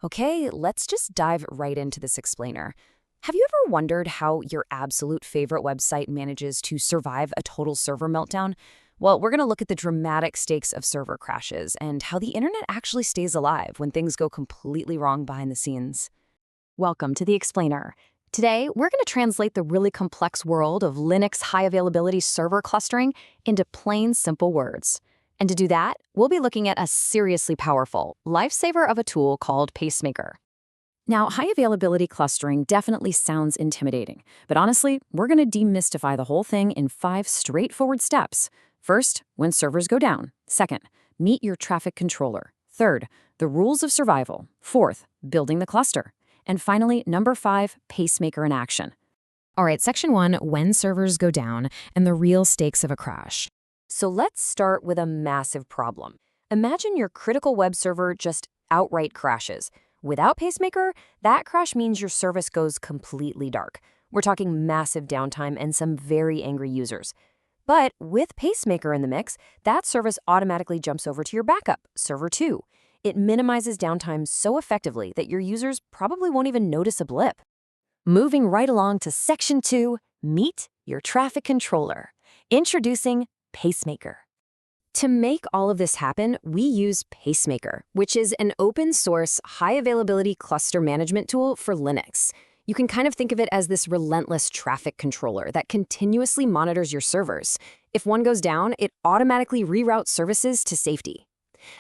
Okay, let's just dive right into this explainer. Have you ever wondered how your absolute favorite website manages to survive a total server meltdown? Well, we're going to look at the dramatic stakes of server crashes and how the internet actually stays alive when things go completely wrong behind the scenes. Welcome to the explainer. Today, we're going to translate the really complex world of Linux high-availability server clustering into plain, simple words. And to do that, we'll be looking at a seriously powerful lifesaver of a tool called Pacemaker. Now, high-availability clustering definitely sounds intimidating, but honestly, we're going to demystify the whole thing in 5 straightforward steps. First, when servers go down. Second, meet your traffic controller. Third, the rules of survival. Fourth, building the cluster. And finally, number 5, Pacemaker in action. All right, section 1, when servers go down and the real stakes of a crash. So let's start with a massive problem. Imagine your critical web server just outright crashes. Without Pacemaker, that crash means your service goes completely dark. We're talking massive downtime and some very angry users. But with Pacemaker in the mix, that service automatically jumps over to your backup, server 2. It minimizes downtime so effectively that your users probably won't even notice a blip. Moving right along to section 2, meet your traffic controller. Introducing Pacemaker. To make all of this happen, we use Pacemaker, which is an open-source, high-availability cluster management tool for Linux. You can kind of think of it as this relentless traffic controller that continuously monitors your servers. If one goes down, it automatically reroutes services to safety.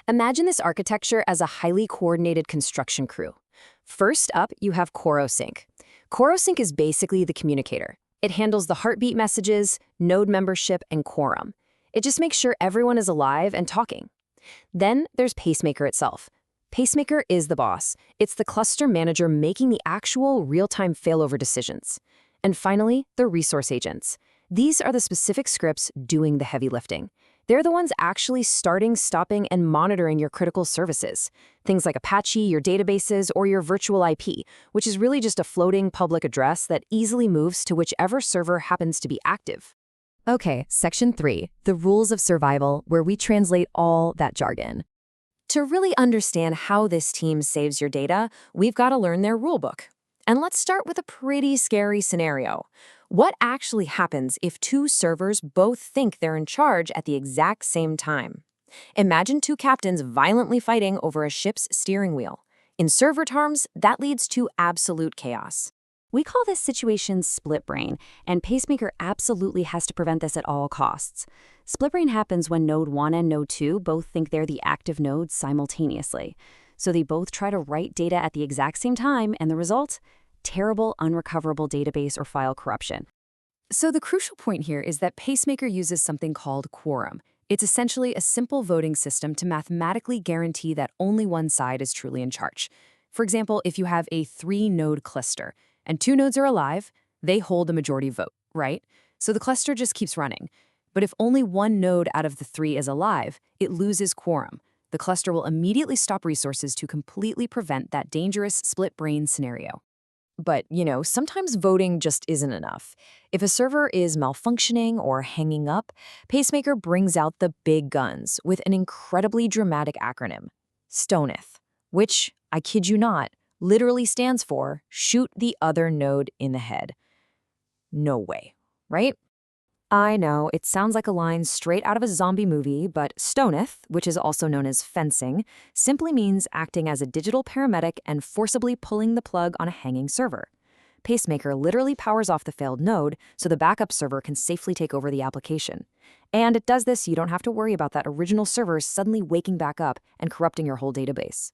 Imagine this architecture as a highly coordinated construction crew. First up, you have Corosync. Corosync is basically the communicator. It handles the heartbeat messages, node membership, and quorum. It just makes sure everyone is alive and talking. Then there's Pacemaker itself. Pacemaker is the boss. It's the cluster manager making the actual real-time failover decisions. And finally, the resource agents. These are the specific scripts doing the heavy lifting. They're the ones actually starting, stopping, and monitoring your critical services. Things like Apache, your databases, or your virtual IP, which is really just a floating public address that easily moves to whichever server happens to be active. Okay, section 3, the rules of survival, where we translate all that jargon. To really understand how this team saves your data, we've got to learn their rulebook. And let's start with a pretty scary scenario. What actually happens if 2 servers both think they're in charge at the exact same time? Imagine 2 captains violently fighting over a ship's steering wheel. In server terms, that leads to absolute chaos. We call this situation split brain, and Pacemaker absolutely has to prevent this at all costs. Split brain happens when node 1 and node 2 both think they're the active nodes simultaneously. So they both try to write data at the exact same time, and the result? Terrible, unrecoverable database or file corruption. So the crucial point here is that Pacemaker uses something called quorum. It's essentially a simple voting system to mathematically guarantee that only one side is truly in charge. For example, if you have a 3-node cluster and 2 nodes are alive, they hold the majority vote, right? So the cluster just keeps running. But if only 1 node out of the 3 is alive, it loses quorum. The cluster will immediately stop resources to completely prevent that dangerous split brain scenario. But, sometimes voting just isn't enough. If a server is malfunctioning or hanging up, Pacemaker brings out the big guns with an incredibly dramatic acronym, STONITH, which, I kid you not, literally stands for shoot the other node in the head. No way, right? I know, it sounds like a line straight out of a zombie movie, but STONITH, which is also known as fencing, simply means acting as a digital paramedic and forcibly pulling the plug on a hanging server. Pacemaker literally powers off the failed node so the backup server can safely take over the application. And it does this so you don't have to worry about that original server suddenly waking back up and corrupting your whole database.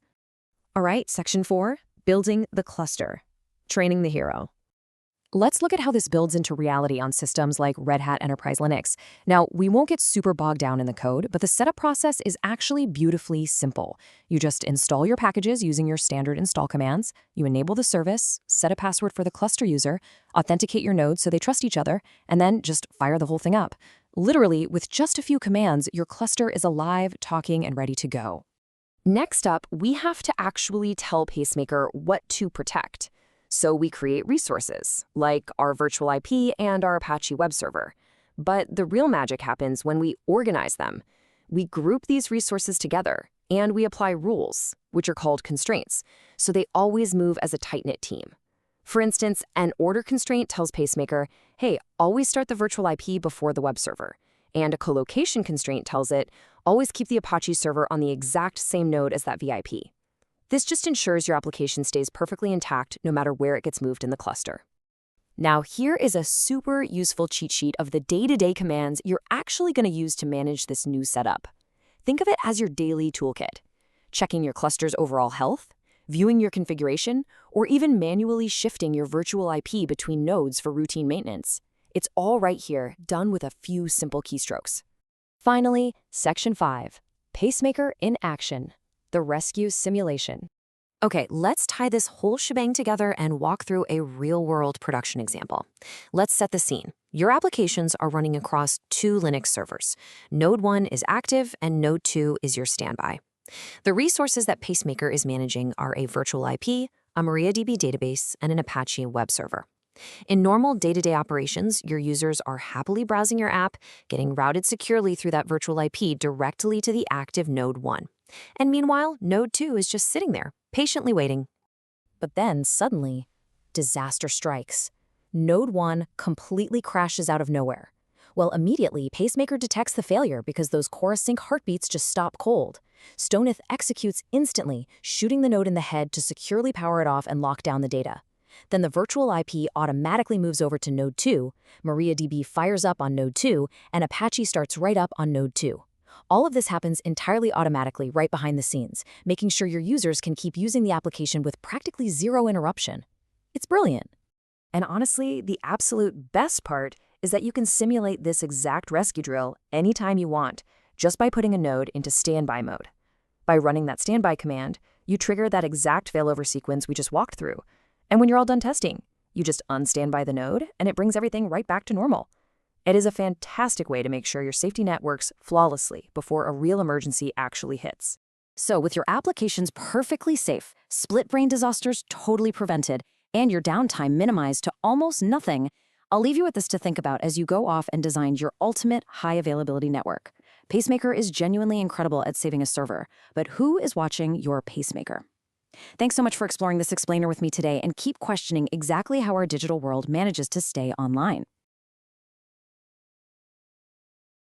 All right, section 4, building the cluster, training the hero. Let's look at how this builds into reality on systems like Red Hat Enterprise Linux. Now, we won't get super bogged down in the code, but the setup process is actually beautifully simple. You just install your packages using your standard install commands, you enable the service, set a password for the cluster user, authenticate your nodes so they trust each other, and then just fire the whole thing up. Literally, with just a few commands, your cluster is alive, talking, and ready to go. Next up, we have to actually tell Pacemaker what to protect. So we create resources, like our virtual IP and our Apache web server. But the real magic happens when we organize them. We group these resources together, And we apply rules, which are called constraints, so they always move as a tight-knit team. For instance, an order constraint tells Pacemaker, hey, always start the virtual IP before the web server. And a colocation constraint tells it, always keep the Apache server on the exact same node as that VIP. This just ensures your application stays perfectly intact no matter where it gets moved in the cluster. Now, here is a super useful cheat sheet of the day-to-day commands you're actually going to use to manage this new setup. Think of it as your daily toolkit, checking your cluster's overall health, viewing your configuration, or even manually shifting your virtual IP between nodes for routine maintenance. It's all right here, done with a few simple keystrokes. Finally, Section 5, Pacemaker in Action, the rescue simulation. Okay, let's tie this whole shebang together and walk through a real-world production example. Let's set the scene. Your applications are running across two Linux servers. Node 1 is active and Node 2 is your standby. The resources that Pacemaker is managing are a virtual IP, a MariaDB database, and an Apache web server. In normal day-to-day operations, your users are happily browsing your app, getting routed securely through that virtual IP directly to the active Node 1. And meanwhile, Node 2 is just sitting there, patiently waiting. But then, suddenly, disaster strikes. Node 1 completely crashes out of nowhere. Well, immediately, Pacemaker detects the failure because those Corosync heartbeats just stop cold. Stoneth executes instantly, shooting the node in the head to securely power it off and lock down the data. Then the virtual IP automatically moves over to Node 2, MariaDB fires up on Node 2, and Apache starts right up on Node 2. All of this happens entirely automatically right behind the scenes, making sure your users can keep using the application with practically zero interruption. It's brilliant. And honestly, the absolute best part is that you can simulate this exact rescue drill anytime you want, just by putting a node into standby mode. By running that standby command, you trigger that exact failover sequence we just walked through. And when you're all done testing, you just unstandby the node, and it brings everything right back to normal. It is a fantastic way to make sure your safety net works flawlessly before a real emergency actually hits. So with your applications perfectly safe, split-brain disasters totally prevented, and your downtime minimized to almost nothing, I'll leave you with this to think about as you go off and design your ultimate high-availability network. Pacemaker is genuinely incredible at saving a server, but who is watching your Pacemaker? Thanks so much for exploring this explainer with me today, and keep questioning exactly how our digital world manages to stay online.